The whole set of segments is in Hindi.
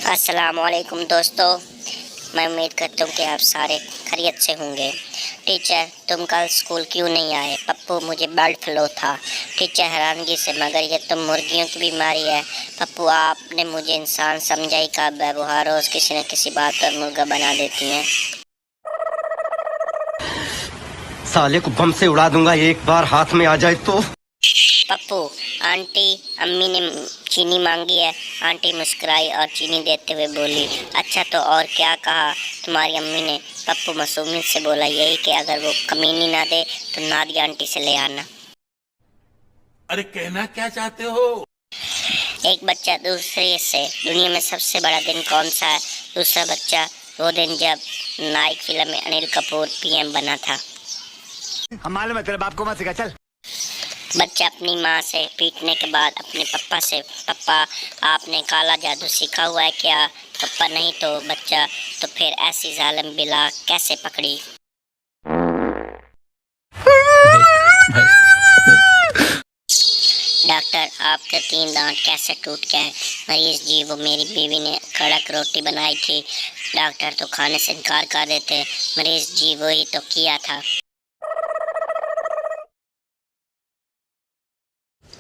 अस्सलामुअलैकुम दोस्तों, मैं उम्मीद करता हूँ कि आप सारे खैरियत से होंगे। टीचर, तुम कल स्कूल क्यों नहीं आए? पप्पू, मुझे बर्ड फ्लू था। टीचर हैरानगी से, मगर ये तो मुर्गियों की बीमारी है। पप्पू, आपने मुझे इंसान समझा ही का व्यवहार रोज किसी न किसी बात पर मुर्गा बना देती हैं। साले को बम से उड़ा दूंगा एक बार हाथ में आ जाए तो। पप्पू, आंटी अम्मी ने चीनी मांगी है। आंटी मुस्कुराई और चीनी देते हुए बोली, अच्छा तो और क्या कहा तुम्हारी अम्मी ने? पप्पू मासूमियत से बोला, यही कि अगर वो कमीनी ना दे तो नादिया आंटी से ले आना। अरे कहना क्या चाहते हो? एक बच्चा दूसरे से, दुनिया में सबसे बड़ा दिन कौन सा है? दूसरा बच्चा, वो दिन जब नायक फिल्म में अनिल कपूर पीएम बना था। हम मालूम है तेरे बाप को मत सिखा, चल। बच्चा अपनी माँ से पीटने के बाद अपने पप्पा से, पप्पा आपने काला जादू सीखा हुआ है क्या? पप्पा, नहीं तो। बच्चा, तो फिर ऐसी जालिम बिला कैसे पकड़ी? डॉक्टर, आपके 3 दांत कैसे टूट गए? मरीज जी, वो मेरी बीवी ने कड़क रोटी बनाई थी। डॉक्टर, तो खाने से इनकार कर देते। मरीज जी, वही तो किया था।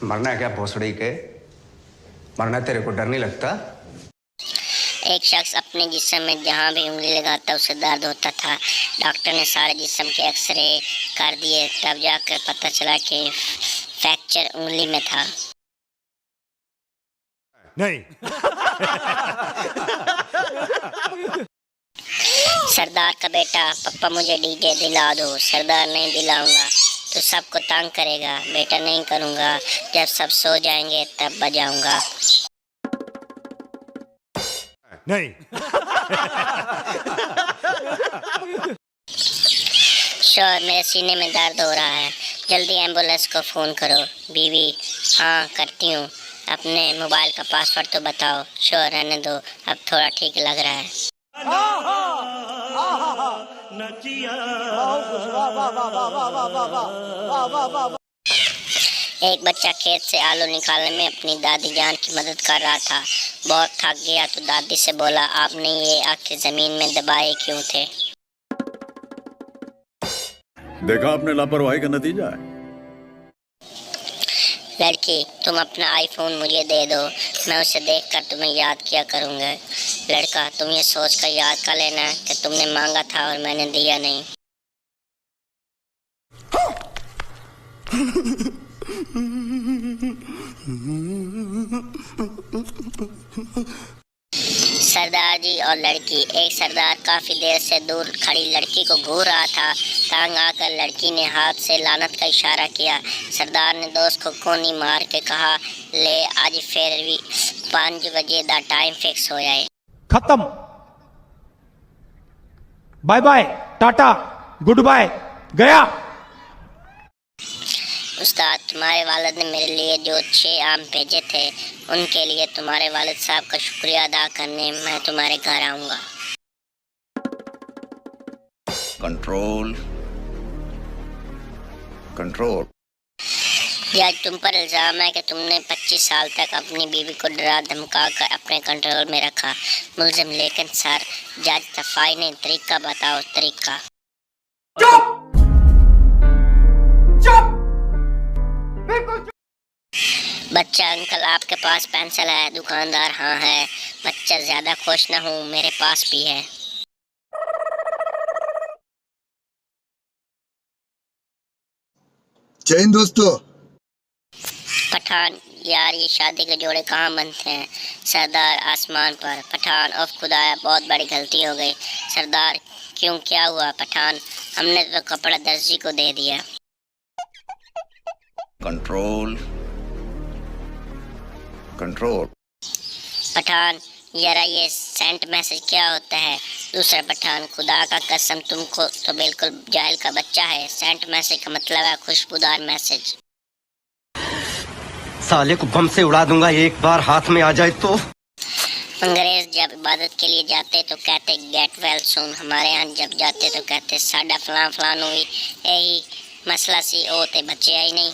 मरना है क्या भोसड़ी के? मरना तेरे को डर नहीं लगता? एक शख्स अपने जिस्म में जहाँ भी उंगली लगाता उसे दर्द होता था। डॉक्टर ने सारे जिस्म के एक्सरे कर दिए, तब जाकर पता चला कि फ्रैक्चर उंगली में था। नहीं। सरदार का बेटा, पप्पा मुझे डीजे दिला दो। सरदार, नहीं दिलाऊंगा, तो सबको तंग करेगा। बेटा, नहीं करूंगा, जब सब सो जाएंगे तब बजाऊंगा। नहीं। शोर, मेरे सीने में दर्द हो रहा है, जल्दी एम्बुलेंस को फोन करो। बीवी, हाँ करती हूँ। अपने मोबाइल का पासवर्ड तो बताओ। शोर, रहने दो, अब थोड़ा ठीक लग रहा है। एक बच्चा खेत से आलू निकालने में अपनी दादी जान की मदद कर रहा था। बहुत थक गया तो दादी से बोला, आपने ये आखिर जमीन में दबाए क्यों थे? देखा आपने लापरवाही का नतीजा है। लड़की, तुम अपना आईफोन मुझे दे दो, मैं उसे देखकर तुम्हें याद किया करूँगा। लड़का, तुम ये सोच कर याद कर लेना कि तुमने मांगा था और मैंने दिया नहीं। सरदार जी और लड़की। एक सरदार काफी देर से दूर खड़ी लड़की को घूर रहा था। तंग आकर लड़की ने हाथ से लानत का इशारा किया। सरदार ने दोस्त को कोनी मार के कहा, ले आज फिर भी 5 बजे दा टाइम फिक्स हो जाए। खत्म, bye bye, tata, goodbye, गया। उस्ताद, तुम्हारे वालिद ने मेरे लिए जो 6 आम भेजे थे, उनके लिए तुम्हारे वालिद साहब का शुक्रिया अदा करने मैं तुम्हारे घर आऊंगा। Control control. जज, तुम पर इल्जाम है कि तुमने 25 साल तक अपनी बीवी को डरा धमका कर अपने कंट्रोल में रखा। मुल्जिम, लेकिन सर। जज, सफाई नहीं, तरीका बताओ, तरीका। बच्चा, अंकल आपके पास पेंसिल है? दुकानदार, हाँ है। बच्चा, ज्यादा खुश ना हूँ, मेरे पास भी है। जय हिंद दोस्तों। पठान, यार ये शादी के जोड़े कहाँ बनते हैं? सरदार, आसमान पर। पठान, उफ खुदाया, बहुत बड़ी गलती हो गई। सरदार, क्यों, क्या हुआ? पठान, हमने तो कपड़ा दर्जी को दे दिया। Control control. पठान, जरा ये सेंट मैसेज क्या होता है? दूसरा पठान, खुदा का कसम, तुमको तो बिल्कुल जाहिल का बच्चा है। सेंट मैसेज का मतलब है खुशबूदार मैसेज। साले को बम से उड़ा दूंगा एक बार हाथ में आ जाए तो। अंग्रेज जब इबादत के लिए जाते तो कहते गेट वेल सून। हमारे यहाँ जब जाते तो कहते साडा फलां फलां हुई। यही मसला सी, ओ ते बच्चे आई नहीं।